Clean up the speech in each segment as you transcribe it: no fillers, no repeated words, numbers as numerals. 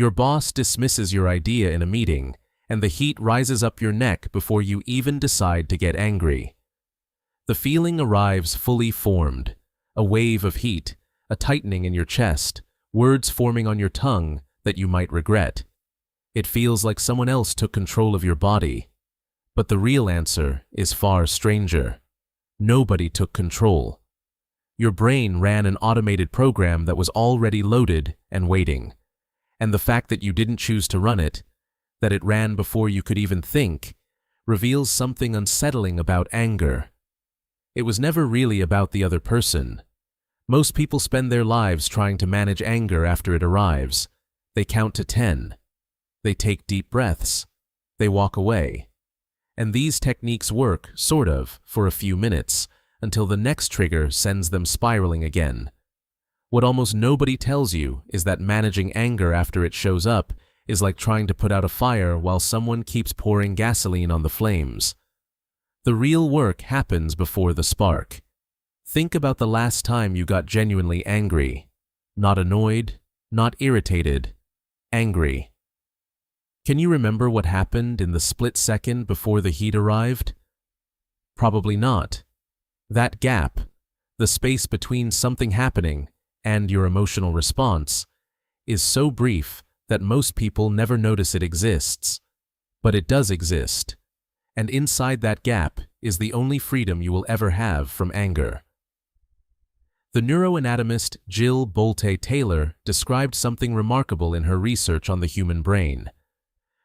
Your boss dismisses your idea in a meeting, and the heat rises up your neck before you even decide to get angry. The feeling arrives fully formed, a wave of heat, a tightening in your chest, words forming on your tongue that you might regret. It feels like someone else took control of your body. But the real answer is far stranger. Nobody took control. Your brain ran an automated program that was already loaded and waiting. And the fact that you didn't choose to run it, that it ran before you could even think, reveals something unsettling about anger. It was never really about the other person. Most people spend their lives trying to manage anger after it arrives. They count to 10. They take deep breaths. They walk away. And these techniques work, sort of, for a few minutes, until the next trigger sends them spiraling again. What almost nobody tells you is that managing anger after it shows up is like trying to put out a fire while someone keeps pouring gasoline on the flames. The real work happens before the spark. Think about the last time you got genuinely angry. Not annoyed, not irritated, angry. Can you remember what happened in the split second before the heat arrived? Probably not. That gap, the space between something happening and your emotional response, is so brief that most people never notice it exists. But it does exist. And inside that gap is the only freedom you will ever have from anger. The neuroanatomist Jill Bolte Taylor described something remarkable in her research on the human brain.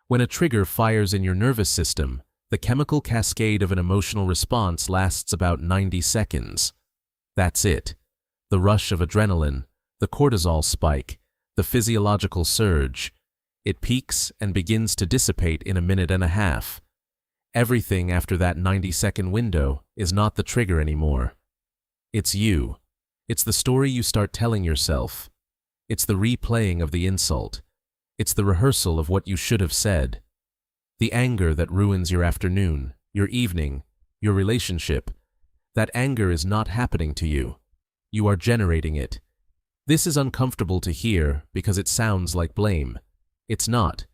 When a trigger fires in your nervous system, the chemical cascade of an emotional response lasts about 90 seconds. That's it. The rush of adrenaline, the cortisol spike, the physiological surge. It peaks and begins to dissipate in a minute and a half. Everything after that 90-second window is not the trigger anymore. It's you. It's the story you start telling yourself. It's the replaying of the insult. It's the rehearsal of what you should have said. The anger that ruins your afternoon, your evening, your relationship. That anger is not happening to you. You are generating it. This is uncomfortable to hear because it sounds like blame. It's not.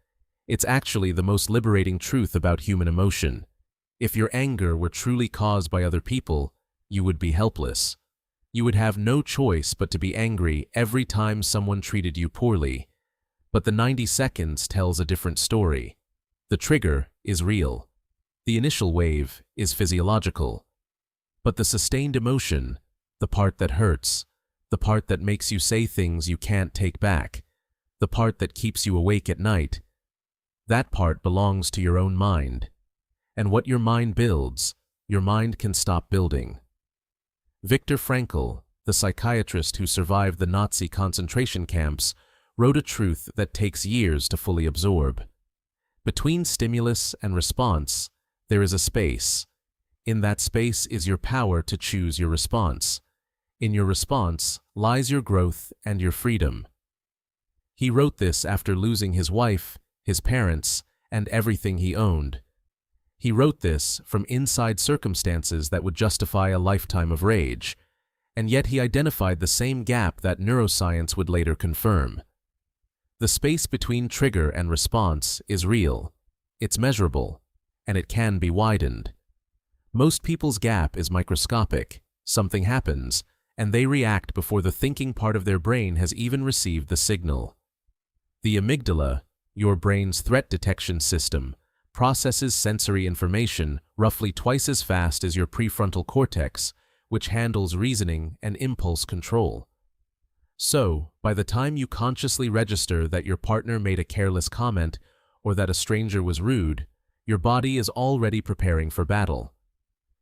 It's actually the most liberating truth about human emotion. If your anger were truly caused by other people, you would be helpless. You would have no choice but to be angry every time someone treated you poorly. But the 90 seconds tells a different story. The trigger is real. The initial wave is physiological. But the sustained emotion, the part that hurts, the part that makes you say things you can't take back, the part that keeps you awake at night, that part belongs to your own mind. And what your mind builds, your mind can stop building. Viktor Frankl, the psychiatrist who survived the Nazi concentration camps, wrote a truth that takes years to fully absorb. Between stimulus and response, there is a space. In that space is your power to choose your response. In your response lies your growth and your freedom. He wrote this after losing his wife, his parents, and everything he owned. He wrote this from inside circumstances that would justify a lifetime of rage, and yet he identified the same gap that neuroscience would later confirm. The space between trigger and response is real, it's measurable, and it can be widened. Most people's gap is microscopic. Something happens, and they react before the thinking part of their brain has even received the signal. The amygdala, your brain's threat detection system, processes sensory information roughly twice as fast as your prefrontal cortex, which handles reasoning and impulse control. So, by the time you consciously register that your partner made a careless comment or that a stranger was rude, your body is already preparing for battle.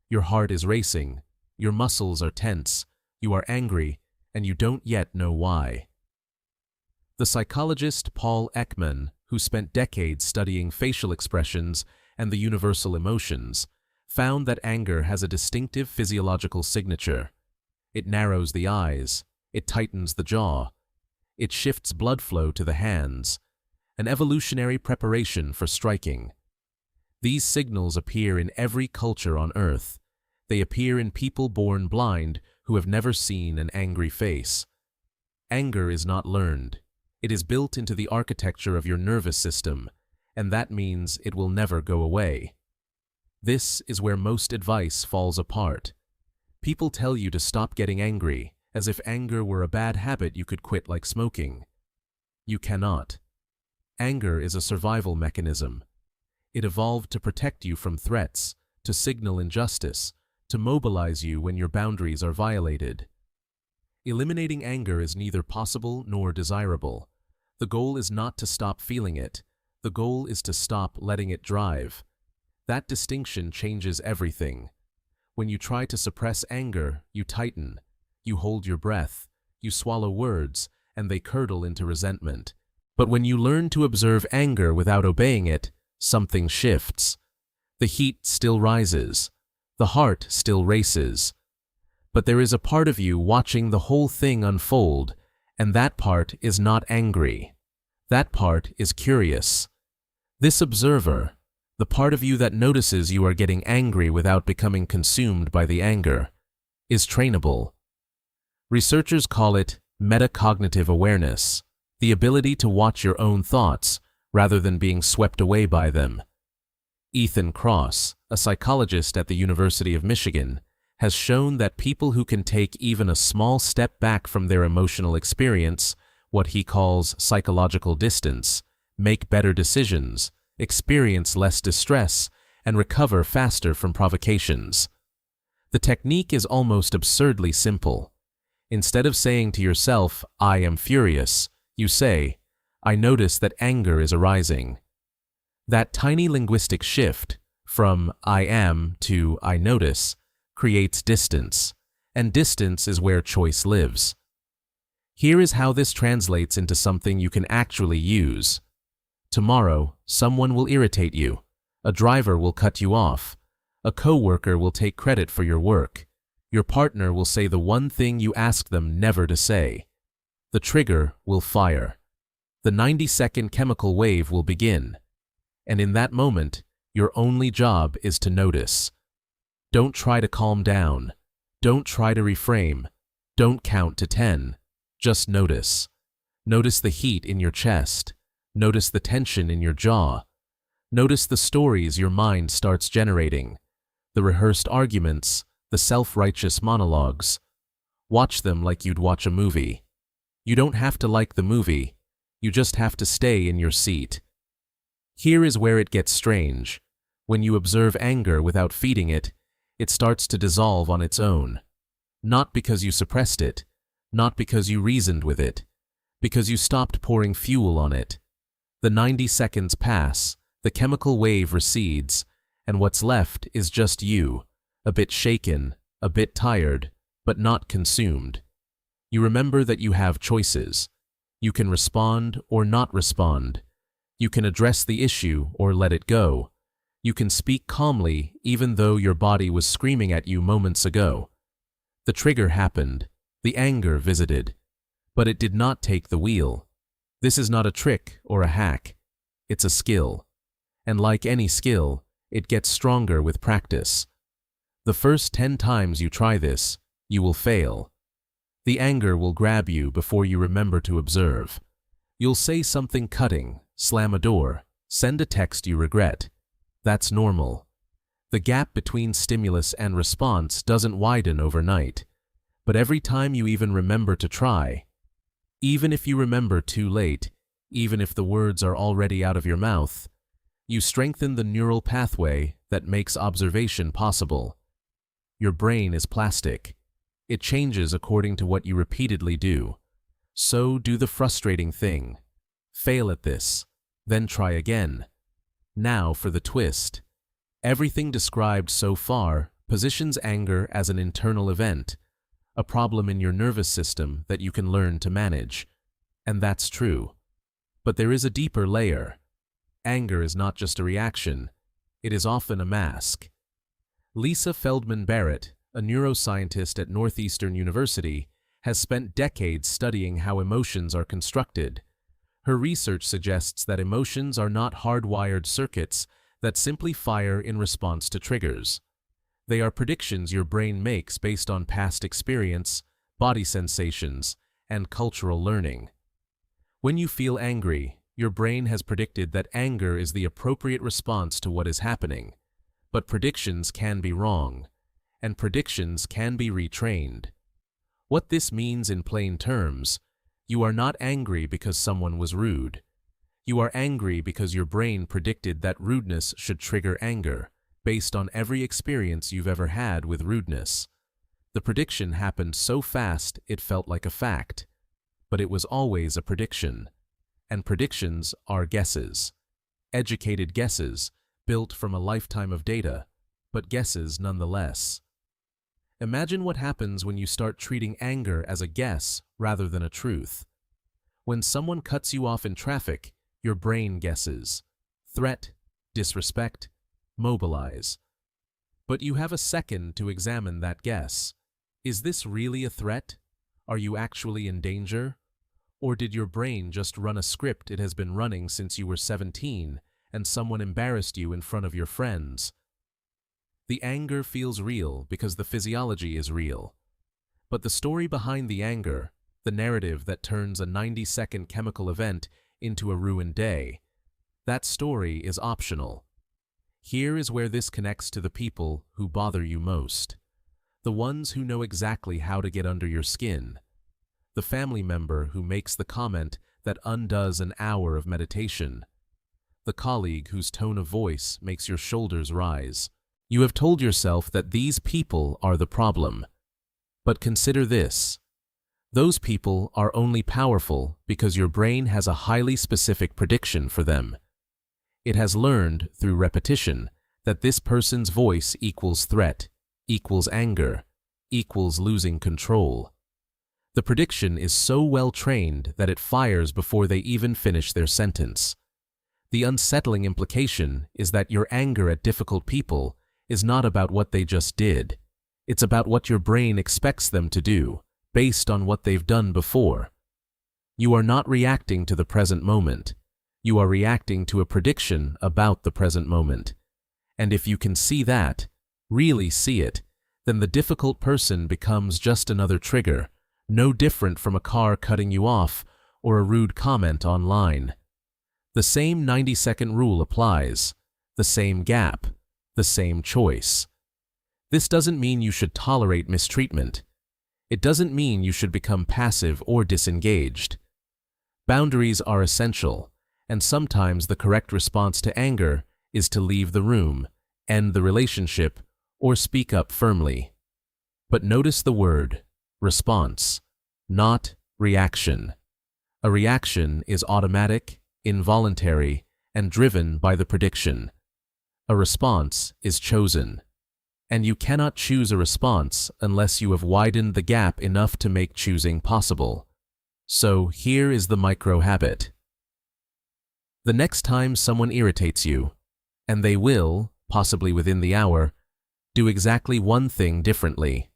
Your heart is racing, your muscles are tense, you are angry, and you don't yet know why. The psychologist Paul Ekman, who spent decades studying facial expressions and the universal emotions, found that anger has a distinctive physiological signature. It narrows the eyes, it tightens the jaw, it shifts blood flow to the hands, an evolutionary preparation for striking. These signals appear in every culture on Earth. They appear in people born blind who have never seen an angry face. Anger is not learned. It is built into the architecture of your nervous system, and that means it will never go away. This is where most advice falls apart. People tell you to stop getting angry, as if anger were a bad habit you could quit like smoking. You cannot. Anger is a survival mechanism. It evolved to protect you from threats, to signal injustice, to mobilize you when your boundaries are violated. Eliminating anger is neither possible nor desirable. The goal is not to stop feeling it. The goal is to stop letting it drive. That distinction changes everything. When you try to suppress anger, you tighten. You hold your breath. You swallow words, and they curdle into resentment. But when you learn to observe anger without obeying it, something shifts. The heat still rises. The heart still races. But there is a part of you watching the whole thing unfold, and that part is not angry. That part is curious. This observer, the part of you that notices you are getting angry without becoming consumed by the anger, is trainable. Researchers call it metacognitive awareness, the ability to watch your own thoughts rather than being swept away by them. Kross, a psychologist at the University of Michigan, has shown that people who can take even a small step back from their emotional experience, what he calls psychological distance, make better decisions, experience less distress, and recover faster from provocations. The technique is almost absurdly simple. Instead of saying to yourself, "I am furious," you say, "I notice that anger is arising." That tiny linguistic shift, from "I am" to "I notice," creates distance, and distance is where choice lives. Here is how this translates into something you can actually use. Tomorrow, someone will irritate you. A driver will cut you off. A coworker will take credit for your work. Your partner will say the one thing you asked them never to say. The trigger will fire. The 90-second chemical wave will begin. And in that moment, your only job is to notice. Don't try to calm down. Don't try to reframe. Don't count to 10. Just notice. Notice the heat in your chest. Notice the tension in your jaw. Notice the stories your mind starts generating. The rehearsed arguments, the self-righteous monologues. Watch them like you'd watch a movie. You don't have to like the movie. You just have to stay in your seat. Here is where it gets strange. When you observe anger without feeding it, it starts to dissolve on its own. Not because you suppressed it, not because you reasoned with it, because you stopped pouring fuel on it. The 90 seconds pass, the chemical wave recedes, and what's left is just you, a bit shaken, a bit tired, but not consumed. You remember that you have choices. You can respond or not respond. You can address the issue or let it go. You can speak calmly even though your body was screaming at you moments ago. The trigger happened. The anger visited. But it did not take the wheel. This is not a trick or a hack. It's a skill. And like any skill, it gets stronger with practice. The first 10 times you try this, you will fail. The anger will grab you before you remember to observe. You'll say something cutting, slam a door, send a text you regret. That's normal. The gap between stimulus and response doesn't widen overnight. But every time you even remember to try, even if you remember too late, even if the words are already out of your mouth, you strengthen the neural pathway that makes observation possible. Your brain is plastic. It changes according to what you repeatedly do. So do the frustrating thing. Fail at this, then try again. Now for the twist. Everything described so far positions anger as an internal event, a problem in your nervous system that you can learn to manage. And that's true. But there is a deeper layer. Anger is not just a reaction. It is often a mask. Lisa Feldman Barrett, a neuroscientist at Northeastern University, has spent decades studying how emotions are constructed. Her research suggests that emotions are not hardwired circuits that simply fire in response to triggers. They are predictions your brain makes based on past experience, body sensations, and cultural learning. When you feel angry, your brain has predicted that anger is the appropriate response to what is happening. But predictions can be wrong, and predictions can be retrained. What this means in plain terms, you are not angry because someone was rude. You are angry because your brain predicted that rudeness should trigger anger, based on every experience you've ever had with rudeness. The prediction happened so fast it felt like a fact, but it was always a prediction. And predictions are guesses. Educated guesses, built from a lifetime of data, but guesses nonetheless. Imagine what happens when you start treating anger as a guess rather than a truth. When someone cuts you off in traffic, your brain guesses. Threat, disrespect, mobilize. But you have a second to examine that guess. Is this really a threat? Are you actually in danger? Or did your brain just run a script it has been running since you were 17 and someone embarrassed you in front of your friends? The anger feels real because the physiology is real. But the story behind the anger, the narrative that turns a 90-second chemical event into a ruined day, that story is optional. Here is where this connects to the people who bother you most. The ones who know exactly how to get under your skin. The family member who makes the comment that undoes an hour of meditation. The colleague whose tone of voice makes your shoulders rise. You have told yourself that these people are the problem. But consider this. Those people are only powerful because your brain has a highly specific prediction for them. It has learned through repetition that this person's voice equals threat, equals anger, equals losing control. The prediction is so well trained that it fires before they even finish their sentence. The unsettling implication is that your anger at difficult people is not about what they just did. It's about what your brain expects them to do, based on what they've done before. You are not reacting to the present moment. You are reacting to a prediction about the present moment. And if you can see that, really see it, then the difficult person becomes just another trigger, no different from a car cutting you off or a rude comment online. The same 90-second rule applies, the same gap, the same choice. This doesn't mean you should tolerate mistreatment. It doesn't mean you should become passive or disengaged. Boundaries are essential, and sometimes the correct response to anger is to leave the room, end the relationship, or speak up firmly. But notice the word, response, not reaction. A reaction is automatic, involuntary, and driven by the prediction. A response is chosen. And you cannot choose a response unless you have widened the gap enough to make choosing possible. So here is the micro-habit. The next time someone irritates you, and they will, possibly within the hour, do exactly one thing differently.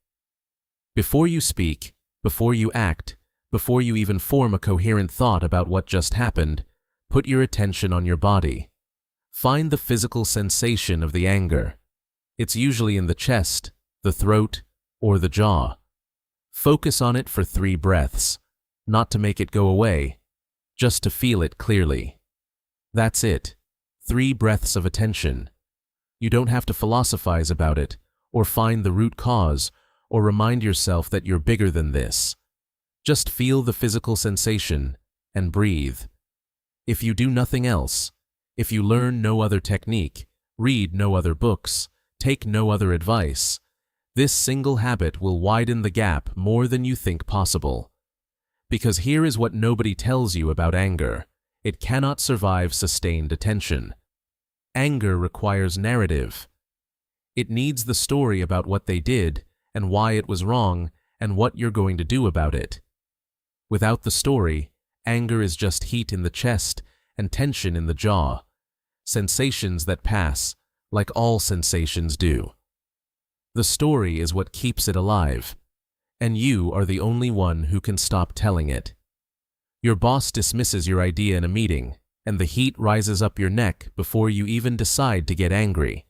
Before you speak, before you act, before you even form a coherent thought about what just happened, put your attention on your body. Find the physical sensation of the anger. It's usually in the chest, the throat, or the jaw. Focus on it for 3 breaths, not to make it go away, just to feel it clearly. That's it. 3 breaths of attention. You don't have to philosophize about it, or find the root cause, or remind yourself that you're bigger than this. Just feel the physical sensation and breathe. If you do nothing else, if you learn no other technique, read no other books, take no other advice, this single habit will widen the gap more than you think possible. Because here is what nobody tells you about anger. It cannot survive sustained attention. Anger requires narrative. It needs the story about what they did and why it was wrong and what you're going to do about it. Without the story, anger is just heat in the chest and tension in the jaw, sensations that pass, like all sensations do. The story is what keeps it alive, and you are the only one who can stop telling it. Your boss dismisses your idea in a meeting, and the heat rises up your neck before you even decide to get angry.